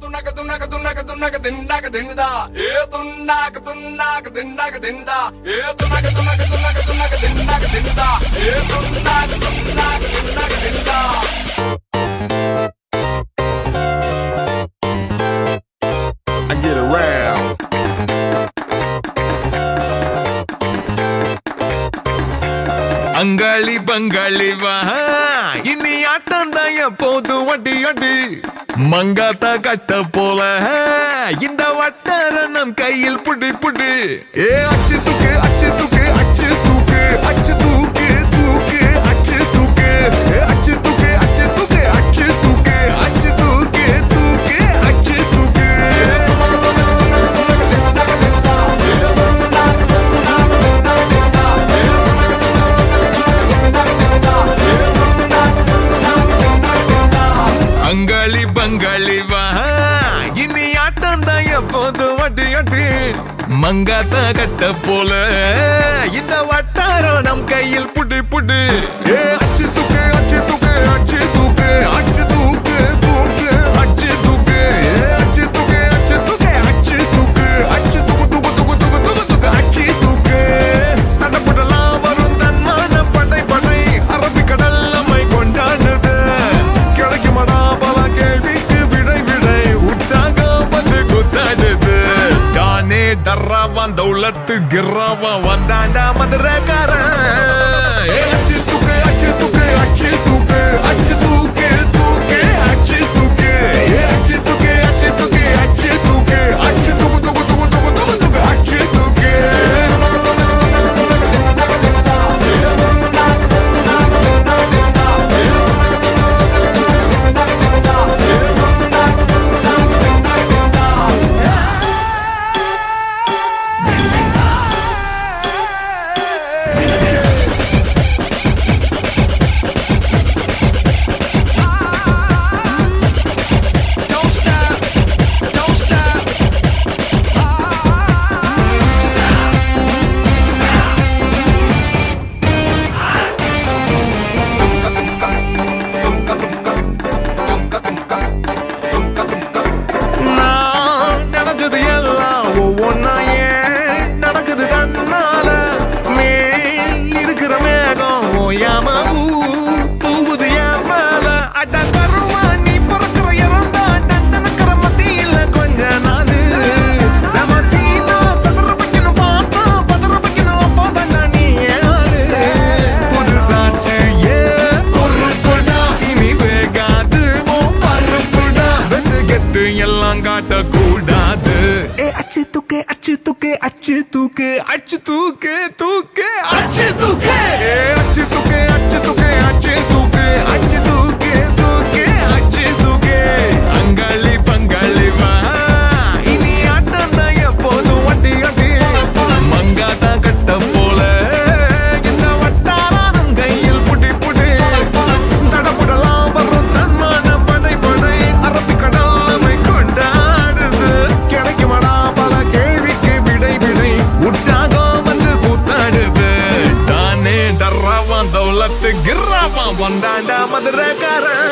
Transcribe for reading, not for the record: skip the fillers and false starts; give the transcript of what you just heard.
துண்ணாக்க துண்ணாக்க துண்ணாக்க துண்ணாக்க திண்டாக்க தின்னுதா A துண்ணாக்க துண்ணாக்க திண்டாக்க தின்னுதா A துண்ணாக்க துண்ணாக்க துண்ணாக்க துண்ணாக்க திண்டாக்க தின்னுதா A துண்ணாக்க துண்ணாக்க திண்டாக்க தின்னுதா I get around. அங்காளி பங்காளி வா இனி ஆட்டம் தான் எப்போது வட்டி அடி மங்காத்தா கட்ட போல இந்த வட்டாரம் கையில் புடி புடி ஏ அச்சு தூக்கு அச்சு தூக்கு அச்சு தூக்கு அச்சு தூக்கு தூக்கு அச்சு தூக்கு அச்சு தூக்கு அச்சு தூக்கு அச்சு தூக்கு அச்சு தூக்கு தூக்கு அச்சு தூக்கு அங்காளி பங்காளி வா இனி ஆட்டம் தான் எப்போது வட்டி அடி மங்காத்தா கட்ட போல இந்த வட்டாரம் நம் கையில் புடி புடி ஏ அச்சு தூக்கு அச்சு தூக்கு அச்சு தூக்கு அச்சு தூக்கு தூக்கு அச்சு தூக்கு அச்சு தூக்கு அச்சு தூக்கு அச்சு தூக்கு அச்சு தூக்கு தூக்கு தூக்கு தூக்கு தூக்கு தூக்கு அச்சு தூக்கு தடப்படலாம் வரும் தன்மான படை படை அரபிக்கடல் நம்மை கொண்டாடுது கிடைக்குமடா பல கேள்விக்கு விடை விடை உற்சாகம் வந்து குத்தாடுது தானே டர்ராவான் தௌலத்து கிர்ராவான் வந்தாண்டா மதுரக்காரன் அச்சு தூக்கு அச்சு தூக்கு அச்சு தூக்கு அச்சு தூக்கு தூக்கு அச்சு தூக்கு அச்சு தூக்கு அச்சு தூக்கு அச்சு தூக்கு அச்சு தூக்கு தூக்கு தூக்கு தூக்கு தூக்கு தூக்கு அச்சு தூக்கு நான் நடந்தது எல்லாம் ஒவ்வொன்னா ஏன் நடக்குது தன்னால மேல் இருக்கிற மேகம் ஓயாம தூவுது என் மேல அட கருவா நீ பிறக்கிற இறந்தா டண்டனக்கிற மத்தியில கொஞ்ச நாளு சமசீனா சதுர வைக்கணும் பார்த்தா பதற வைக்கணும் அப்போதான் நீ ஏழு புதுசாச்சு ஏ பொறுப்புடா இனி வேகாது பருப்புடா வெந்து கெட்டு எல்லாம் காட்ட கூடாது ஏ அச்சு தூக்கு அச்சு தூக்கு அச்சு தூக்கு அச்சு தூக்கு தூக்கு அச்சு தூக்கு ஏ அச்சு தூக்கு அச்சு தூக்கு அச்சு தூக்கு அச்சு தூக்கு தூக்கு அச்சு தூக்கு அங்காளி பங்காளி வா இனி ஆட்டம் தான் எப்போதும் வட்டி அடி மங்காத்தா கட்ட போல இந்த வட்டாரம் கையில் புடி புடி தடபுடலாம் வரும் தன்மான படை படை அரபிக்கடல் நம்மை கொண்டாடுது கிடைக்குமடா பல கேள்விக்கு விடை விடை உற்சாகம் வந்து கூத்தாடுது தானே டர்ராவான் தௌலத்து கிர்ராவான் வந்தாண்டா மதுரக்காரன்